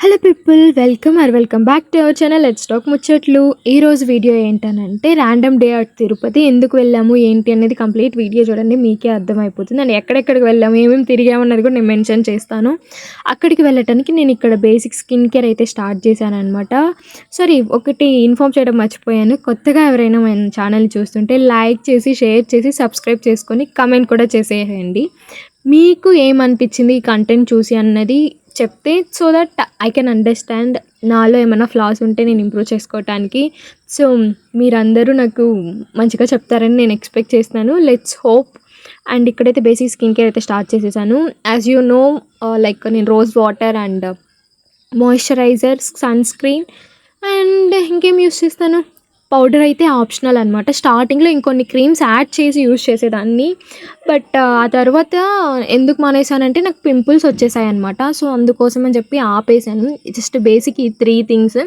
Hello people, welcome back to our channel let's talk ముచ్చట్లు. ఈరోజు video ఏంటనంటే random day at Tirupati. ఎందుకు వెళ్ళాము ఏంటి అనేది కంప్లీట్ వీడియో చూడండి, మీకే అర్థమైపోతుంది. అండ్ ఎక్కడెక్కడికి వెళ్ళాము, ఏమేమి తిరిగామన్నది కూడా నేను మెన్షన్ చేస్తాను. అక్కడికి వెళ్ళటానికి నేను ఇక్కడ బేసిక్ స్కిన్ కేర్ అయితే స్టార్ట్ చేశాను అనమాట. సారీ, ఒకటి ఇన్ఫామ్ చేయడం మర్చిపోయాను. కొత్తగా ఎవరైనా మన ఛానల్ని చూస్తుంటే లైక్ చేసి, షేర్ చేసి, సబ్స్క్రైబ్ చేసుకొని కమెంట్ కూడా చేసేయండి. మీకు ఏమనిపించింది ఈ కంటెంట్ చూసి అన్నది చెప్తే, so that I can understand నాలో ఏమైనా ఫ్లాస్ ఉంటే నేను ఇంప్రూవ్ చేసుకోవటానికి. సో మీరందరూ నాకు మంచిగా చెప్తారని నేను ఎక్స్పెక్ట్ చేస్తున్నాను. Let's hope. అండ్ ఇక్కడైతే బేసిక్ స్కిన్ కేర్ అయితే స్టార్ట్ చేసేసాను. యాజ్ యూ నో, లైక్ నేను rose water and moisturiser, sun screen and ఇంకేం యూస్ చేస్తాను, పౌడర్ అయితే ఆప్షనల్ అనమాట. స్టార్టింగ్లో ఇంకొన్ని క్రీమ్స్ యాడ్ చేసి యూస్ చేసేదాన్ని, బట్ ఆ తర్వాత ఎందుకు మానేసానంటే నాకు పింపుల్స్ వచ్చేసాయి అనమాట. సో అందుకోసం అని చెప్పి ఆపేసాను. జస్ట్ బేసిక్ ఈ 3 థింగ్స్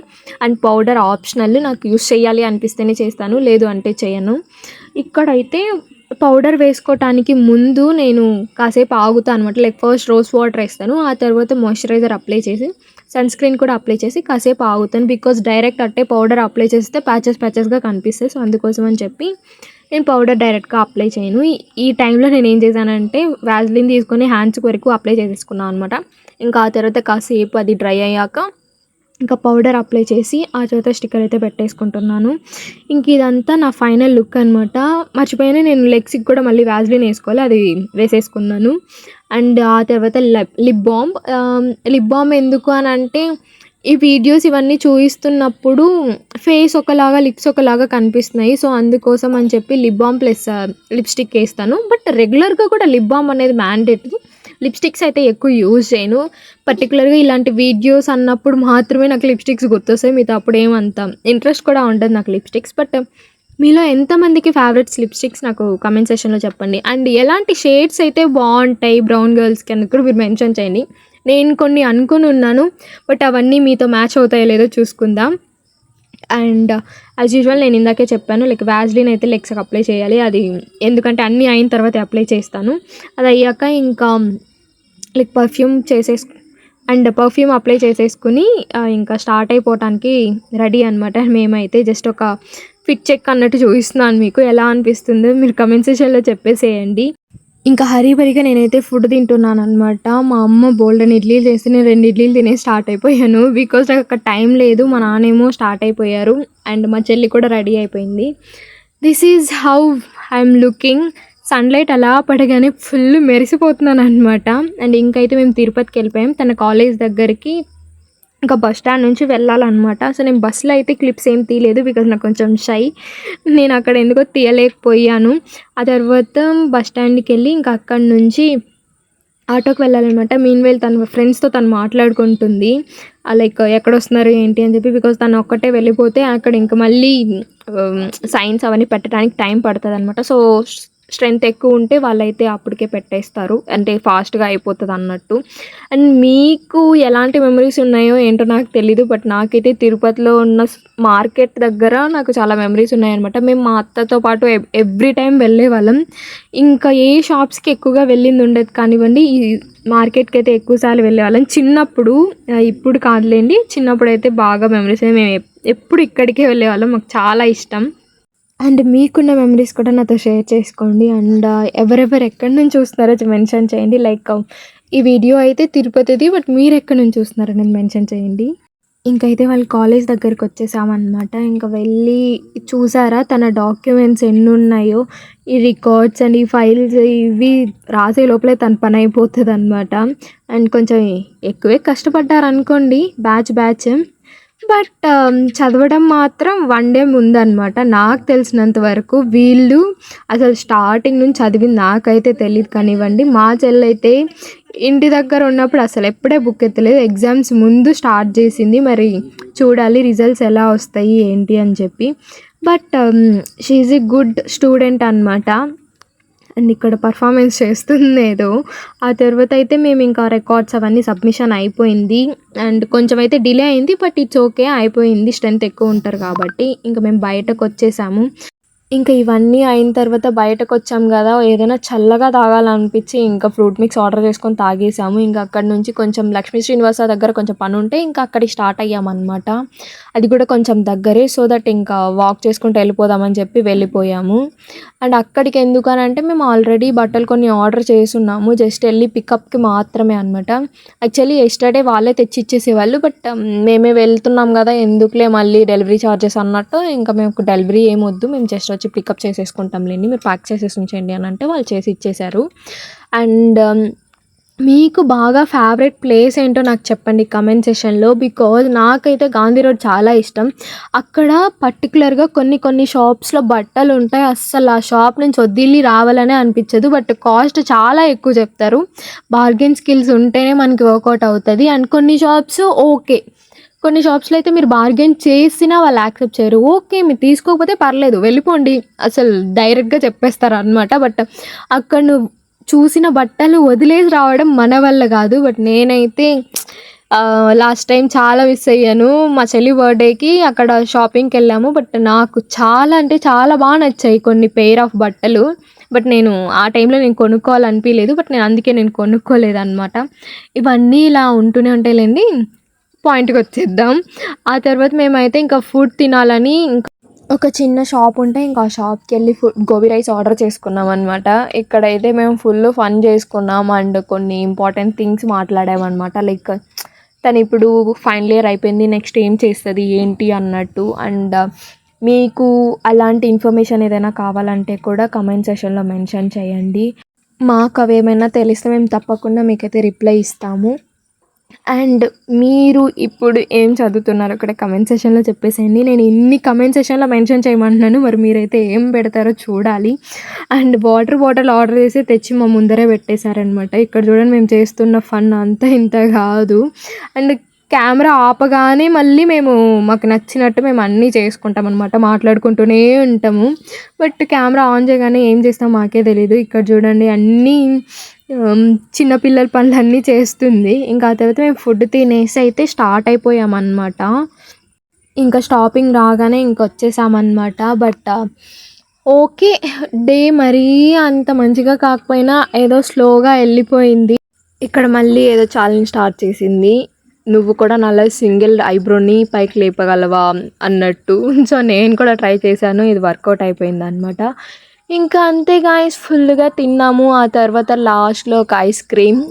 అండ్ పౌడర్ ఆప్షనల్. నాకు యూస్ చేయాలి అనిపిస్తేనే చేస్తాను, లేదు అంటే చేయను. ఇక్కడైతే పౌడర్ వేసుకోవటానికి ముందు నేను కాసేపు ఆగుతాను అనమాట. లైక్ ఫస్ట్ రోజ్ వాటర్ వేస్తాను, ఆ తర్వాత మాయిశ్చరైజర్ అప్లై చేసి సన్ స్క్రీన్ కూడా అప్లై చేసి కాసేపు ఆగుతాను. బికాజ్ డైరెక్ట్ అట్టే పౌడర్ అప్లై చేస్తే ప్యాచెస్గా కనిపిస్తాయి. సో అందుకోసం అని చెప్పి నేను పౌడర్ డైరెక్ట్గా అప్లై చేయను. ఈ టైంలో నేను ఏం చేశానంటే వ్యాజ్లిన్ తీసుకొని హ్యాండ్స్ వరకు అప్లై చేసేసుకున్నాను అనమాట. ఇంకా ఆ తర్వాత కాసేపు అది డ్రై అయ్యాక ఇంకా పౌడర్ అప్లై చేసి ఆ తర్వాత స్టిక్కర్ అయితే పెట్టేసుకుంటున్నాను. ఇంక ఇదంతా నా ఫైనల్ లుక్ అనమాట. మర్చిపోయినా, నేను లెగ్స్కి కూడా మళ్ళీ వ్యాజ్లిన్ వేసుకోవాలి, అది వేసేసుకున్నాను. అండ్ ఆ తర్వాత లిప్ బామ్ ఎందుకు అని అంటే, ఈ వీడియోస్ ఇవన్నీ చూపిస్తున్నప్పుడు ఫేస్ ఒకలాగా లిప్స్ ఒకలాగా కనిపిస్తున్నాయి. సో అందుకోసం అని చెప్పి లిప్ బామ్ ప్లస్ లిప్స్టిక్ వేస్తాను. బట్ రెగ్యులర్గా కూడా లిప్ బామ్ అనేది మ్యాండేటరీ. లిప్స్టిక్స్ అయితే ఎక్కువ యూజ్ చేయను. పర్టికులర్గా ఇలాంటి వీడియోస్ అన్నప్పుడు మాత్రమే నాకు లిప్స్టిక్స్ గుర్తొస్తాయి. మీతో అప్పుడు ఏమంత ఇంట్రెస్ట్ కూడా ఉంటుంది నాకు లిప్స్టిక్స్. బట్ మీలో ఎంతమందికి ఫేవరెట్స్ లిప్స్టిక్స్ నాకు కమెంట్ సెక్షన్లో చెప్పండి. అండ్ ఎలాంటి షేడ్స్ అయితే బాగుంటాయి బ్రౌన్ గర్ల్స్కి అని కూడా మీరు మెన్షన్ చేయండి. నేను కొన్ని అనుకుని ఉన్నాను, బట్ అవన్నీ మీతో మ్యాచ్ అవుతాయో లేదో చూసుకుందాం. అండ్ యాజ్ యూజువల్ నేను ఇందాకే చెప్పాను, లైక్ వ్యాజ్లిన్ అయితే లెగ్స్కి అప్లై చేయాలి. అది ఎందుకంటే అన్నీ అయిన తర్వాత అప్లై చేస్తాను. అది అయ్యాక ఇంకా లైక్ పర్ఫ్యూమ్ అప్లై చేసేసుకుని ఇంకా స్టార్ట్ అయిపోవటానికి రెడీ అనమాట. మేమైతే జస్ట్ ఒక ఫిట్ చెక్ అన్నట్టు చూపిస్తున్నాను. మీకు ఎలా అనిపిస్తుందో మీరు కమెంట్ సెక్షన్లో చెప్పేసేయండి. ఇంకా హరీబరిగా నేనైతే ఫుడ్ తింటున్నాను అనమాట. మా అమ్మ బోల్డెన్ ఇడ్లీలు చేస్తే నేను 2 ఇడ్లీలు తినే స్టార్ట్ అయిపోయాను. బికాజ్ నాకు అక్కడ టైం లేదు. మా నాన్నేమో స్టార్ట్ అయిపోయారు అండ్ మా చెల్లి కూడా రెడీ అయిపోయింది. This is how I'm looking. Sunlight అలా పడగానే ఫుల్ మెరిసిపోతున్నాను అనమాట. అండ్ ఇంకైతే మేము తిరుపతికి వెళ్ళిపోయాం తన కాలేజ్ దగ్గరికి. ఇంకా బస్ స్టాండ్ నుంచి వెళ్ళాలన్నమాట. సో నేను బస్సులో అయితే క్లిప్స్ ఏం తీయలేదు, బికాజ్ నాకు కొంచెం షై. నేను అక్కడ ఎందుకో తీయలేకపోయాను. ఆ తర్వాత బస్ స్టాండ్కి వెళ్ళి ఇంకా అక్కడి నుంచి ఆటోకి వెళ్ళాలన్నమాట. మీన్వేల్ తన ఫ్రెండ్స్తో తను మాట్లాడుకుంటుంది, లైక్ ఎక్కడ వస్తున్నారు ఏంటి అని చెప్పి. బికాజ్ తను ఒక్కటే వెళ్ళిపోతే అక్కడ ఇంకా మళ్ళీ సైన్స్ అవన్నీ పెట్టడానికి టైం పడుతుంది అనమాట. సో స్ట్రెంత్ ఎక్కువ ఉంటే వాళ్ళైతే అప్పటికే పెట్టేస్తారు, అంటే ఫాస్ట్గా అయిపోతుంది అన్నట్టు. అండ్ మీకు ఎలాంటి మెమరీస్ ఉన్నాయో ఏంటో నాకు తెలీదు, బట్ నాకైతే తిరుపతిలో ఉన్న మార్కెట్ దగ్గర నాకు చాలా మెమరీస్ ఉన్నాయన్నమాట. మేము మా అత్తతో పాటు ఎవ్రీ టైం వెళ్ళే వాళ్ళం. ఇంకా ఏ షాప్స్కి ఎక్కువగా వెళ్ళింది ఉండేది కానివ్వండి, ఈ మార్కెట్కి అయితే ఎక్కువసార్లు వెళ్ళేవాళ్ళం చిన్నప్పుడు. ఇప్పుడు కాదులేండి, చిన్నప్పుడు అయితే బాగా మెమరీస్. మేము ఎప్పుడు ఇక్కడికే వెళ్ళేవాళ్ళం, మాకు చాలా ఇష్టం. అండ్ మీకున్న మెమరీస్ కూడా నాతో షేర్ చేసుకోండి. అండ్ ఎవరెవరు ఎక్కడి నుంచి చూస్తున్నారో మెన్షన్ చేయండి. లైక్ ఈ వీడియో అయితే తిరుపతిది, బట్ మీరు ఎక్కడి నుంచి చూస్తున్నారో నేను మెన్షన్ చేయండి. ఇంకైతే వాళ్ళ కాలేజ్ దగ్గరికి వచ్చేసామన్నమాట. ఇంకా వెళ్ళి చూసారా తన డాక్యుమెంట్స్ ఎన్ని ఉన్నాయో, ఈ రికార్డ్స్ అండ్ ఈ ఫైల్స్ ఇవి రాసే లోపలే తన పని అయిపోతుంది అనమాట. అండ్ కొంచెం ఎక్కువే కష్టపడ్డారు అనుకోండి బ్యాచ్. బట్ చదవడం మాత్రం 1 డే ముందనమాట. నాకు తెలిసినంత వరకు వీళ్ళు అసలు స్టార్టింగ్ నుంచి చదివింది నాకైతే తెలియదు కానివ్వండి. మా చెల్లైతే ఇంటి దగ్గర ఉన్నప్పుడు అసలు ఎప్పుడే బుక్ ఎత్తలేదు, ఎగ్జామ్స్ ముందు స్టార్ట్ చేసింది. మరి చూడాలి రిజల్ట్స్ ఎలా వస్తాయి ఏంటి అని చెప్పి. But she is a good student అనమాట. అండ్ ఇక్కడ పర్ఫార్మెన్స్ చేస్తుంది ఏదో. ఆ తర్వాత అయితే మేము ఇంకా రికార్డ్స్ అవన్నీ సబ్మిషన్ అయిపోయింది. అండ్ కొంచెం అయితే డిలే అయింది, బట్ ఇట్స్ ఓకే, అయిపోయింది. స్ట్రెంత్ ఎక్కువ ఉంటారు కాబట్టి ఇంకా మేము బయటకు వచ్చేసాము. ఇంకా ఇవన్నీ అయిన తర్వాత బయటకొచ్చాం గదా! ఏదైనా చల్లగా తాగాలనిపించి ఇంకా ఫ్రూట్ మిక్స్ ఆర్డర్ చేసుకొని తాగేసాము. ఇంక అక్కడి నుంచి కొంచెం లక్ష్మీ శ్రీనివాస దగ్గర కొంచెం పనుంటే ఇంకా అక్కడికి స్టార్ట్ అయ్యామనమాట. అది కూడా కొంచెం దగ్గరే. సో దట్ ఇంకా వాక్ చేసుకుంటూ వెళ్ళిపోదామని చెప్పి వెళ్ళిపోయాము. అండ్ అక్కడికి ఎందుకనంటే మేము ఆల్రెడీ బట్టలు కొన్ని ఆర్డర్ చేసున్నాము. జస్ట్ ఎళ్లి పికప్‌కి మాత్రమే అనమాట. యాక్చువల్లీ యెస్టర్‌డే వాళ్ళే తెచ్చి ఇచ్చేసేవాళ్ళు. బట్ మేమే వెళ్తున్నాం గదా! ఎందుకులే మళ్ళీ డెలివరీ చార్జెస్ అన్నట్టు ఇంకా మేము డెలివరీ ఏమొద్దు. మేము జస్ట్ వచ్చి పికప్ చేసేసుకుంటాంలేండి. మీరు ప్యాక్ చేసేసి ఉంచండి అని అంటే వాళ్ళు చేసి ఇచ్చేశారు. అండ్ మీకు బాగా ఫేవరెట్ ప్లేస్ ఏంటో నాకు చెప్పండి కామెంట్ సెషన్‌లో. బికాజ్ నాకైతే గాంధీ రోడ్ చాలా ఇష్టం. అక్కడ పర్టిక్యులర్‌గా కొన్ని షాప్స్‌లో బట్టలుంటాయి. అస్సలు ఆ షాప్ నుంచి వదిలి రావాలనే అనిపించదు. బట్ కాస్ట్ చాలా ఎక్కువ చెప్తారు. బార్గెన్ స్కిల్స్ ఉంటేనే మనకి వర్కౌట్ అవుతది. అండ్ కొన్ని షాప్స్ ఓకే. కొన్ని షాప్స్‌లో అయితే మీరు బార్గెన్ చేసినా వాళ్ళు యాక్సెప్ట్ చేయరు. ఓకే. మీరు తీసుకోకపోతే పర్లేదు వెళ్ళిపోండి. అసలు డైరెక్ట్‌గా చెప్పేస్తారనమాట. బట్ అక్కడ నువ్వు చూసిన బట్టలు వదిలేసి రావడం మన వల్ల గాదు. బట్ నేనైతే లాస్ట్ టైం చాలా మిస్ అయ్యాను. మా చెల్లి బర్త్‌డేకి అక్కడ షాపింగ్‌కెళ్ళాము. బట్ నాకు చాలా అంటే చాలా నచ్చాయి కొన్ని పెయిర్ ఆఫ్ బట్టలు. బట్ నేను ఆ టైంలో నేను కొనుక్కోవాలనిపియలేదు. బట్ నేను కొనుక్కోలేదనమాట. ఇవన్నీ ఇలా ఉంటూనే ఉంటాయిలెండి. పాయింట్‌కొచ్చేద్దాం. ఆ తర్వాత మేమైతే ఇంకా ఫుడ్ తినాలని ఒక చిన్న షాప్ ఉంటే ఇంకా ఆ షాప్‌కెళ్ళి గోబీ రైస్ ఆర్డర్ చేసుకున్నామనమాట. ఇక్కడైతే మేము ఫుల్ ఫన్ చేసుకున్నాం. అండ్ కొన్ని ఇంపార్టెంట్ థింగ్స్ మాట్లాడామనమాట. లైక్ తనిప్పుడు ఫైనల్ ఇయర్ అయిపోయింది. నెక్స్ట్ ఏం చేస్తది ఏంటి అన్నట్టు. అండ్ మీకు అలాంటి ఇన్ఫర్మేషన్ ఏదైనా కావాలంటే కూడా కామెంట్ సెషన్‌లో మెన్షన్ చేయండి. మాకు అవేమైనా తెలిస్తే మేము తప్పకుండా మీకైతే రిప్లై ఇస్తాము. అండ్ మీరు ఇప్పుడు ఏం చదువుతున్నారో కూడా కమెంట్ సెషన్‌లో చెప్పేసేయండి. నేను ఇన్ని కమెంట్ సెషన్‌లో మెన్షన్ చేయమంటున్నాను. మరి మీరైతే ఏం పెడతారో చూడాలి. అండ్ వాటర్ బాటిల్ ఆర్డర్ చేసి తెచ్చి మా ముందరే పెట్టేశారనమాట. ఇక్కడ చూడండి మేము చేస్తున్న ఫన్ అంతా ఇంత కాదు. అండ్ కెమెరా ఆపగానే మళ్ళీ మాకు నచ్చినట్టు మేము అన్నీ చేసుకుంటామనమాట. మాట్లాడుకుంటూనే ఉంటాము. బట్ కెమెరా ఆన్ చేయగానే ఏం చేస్తామో మాకే తెలీదు. ఇక్కడ చూడండి అన్నీ చిన్న పిల్లల పనులన్నీ చేస్తుంది. ఇంకా ఆ తర్వాత మేము ఫుడ్ తినేసి అయితే స్టార్ట్ అయిపోయామన్నమాట. ఇంకా స్టాపింగ్ రాగానే ఇంకొచ్చేసామన్నమాట. But okay. డే మరీ అంత మంచిగా కాకపోయినా ఏదో స్లోగా వెళ్ళిపోయింది. ఇక్కడ మళ్ళీ ఏదో ఛాలెంజ్ స్టార్ట్ చేసింది. నువ్వు కూడా నాలా సింగిల్ ఐబ్రోని పైకి లేపగలవా అన్నట్టు. సో నేను కూడా ట్రై చేశాను. ఇది వర్కౌట్ అయిపోయిందనమాట. ఇంకా అంతే గాయ్స్ ఫుల్‌గా తిన్నాము. ఆ తర్వాత లాస్ట్‌లో ఒక ఐస్ క్రీమ్.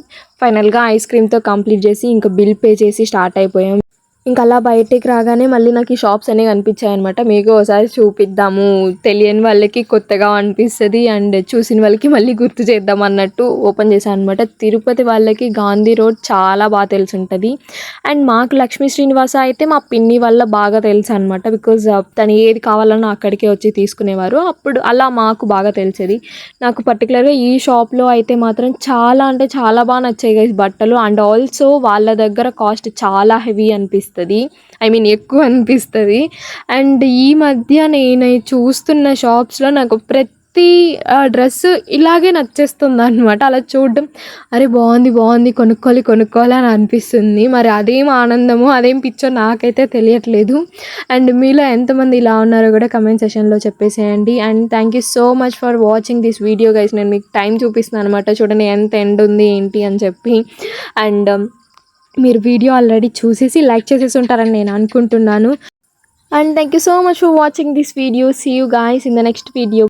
ఫైనల్‌గా ఐస్ క్రీమ్‌తో కంప్లీట్ చేసి ఇంకా బిల్ పే చేసి స్టార్ట్ అయిపోయాం. ఇంక అలా బయటికి రాగానే మళ్ళీ నాకు ఈ షాప్స్ అన్నీ కనిపించాయన్నమాట. మీకు ఓసారి చూపిద్దాము. తెలియని వాళ్ళకి కొత్తగా అనిపిస్తది. అండ్ చూసిన వాళ్ళకి మళ్ళీ గుర్తు చేద్దాం అన్నట్టు ఓపెన్ చేశాను అనమాట. తిరుపతి వాళ్ళకి గాంధీ రోడ్ చాలా బాగా తెలిసుంటది. అండ్ మాకు లక్ష్మీ శ్రీనివాస అయితే మా పిన్ని వల్ల బాగా తెలుసనమాట. బికాజ్ తను ఏది కావాలన్నా అక్కడికే వచ్చి తీసుకునేవారు. అప్పుడు అలా మాకు బాగా తెలిసేది. నాకు పర్టికులర్‌గా ఈ షాప్‌లో అయితే మాత్రం చాలా అంటే చాలా బాగా నచ్చాయి గైస్ బట్టలు. అండ్ ఆల్సో వాళ్ళ దగ్గర కాస్ట్ చాలా హెవీ అనిపిస్తది. ఐ మీన్ ఎక్కువ అనిపిస్తది. అండ్ ఈ మధ్య నేను చూస్తున్న షాప్స్‌లో నాకు ప్రతి డ్రెస్ ఇలాగే నచ్చేస్తుందనమాట. అలా చూడడం అరే బాగుంది కొనుక్కోవాలి అని అనిపిస్తుంది. మరి అదేం ఆనందమో అదేం పిచ్చో నాకైతే తెలియట్లేదు. అండ్ మీలో ఎంతమంది ఇలా ఉన్నారో కూడా కమెంట్ సెషన్‌లో చెప్పేసేయండి. And thank you so much for watching this video guys. నేను మీకు టైం చూపిస్తున్నాను అనమాట. చూడండి ఎంత ఎండ్ ఉంది ఏంటి అని చెప్పి. అండ్ మీరు వీడియో ఆల్రెడీ చూసేసి లైక్ చేసేసి ఉంటారని నేను అనుకుంటున్నాను. And thank you so much for watching this video. See you guys in the next video.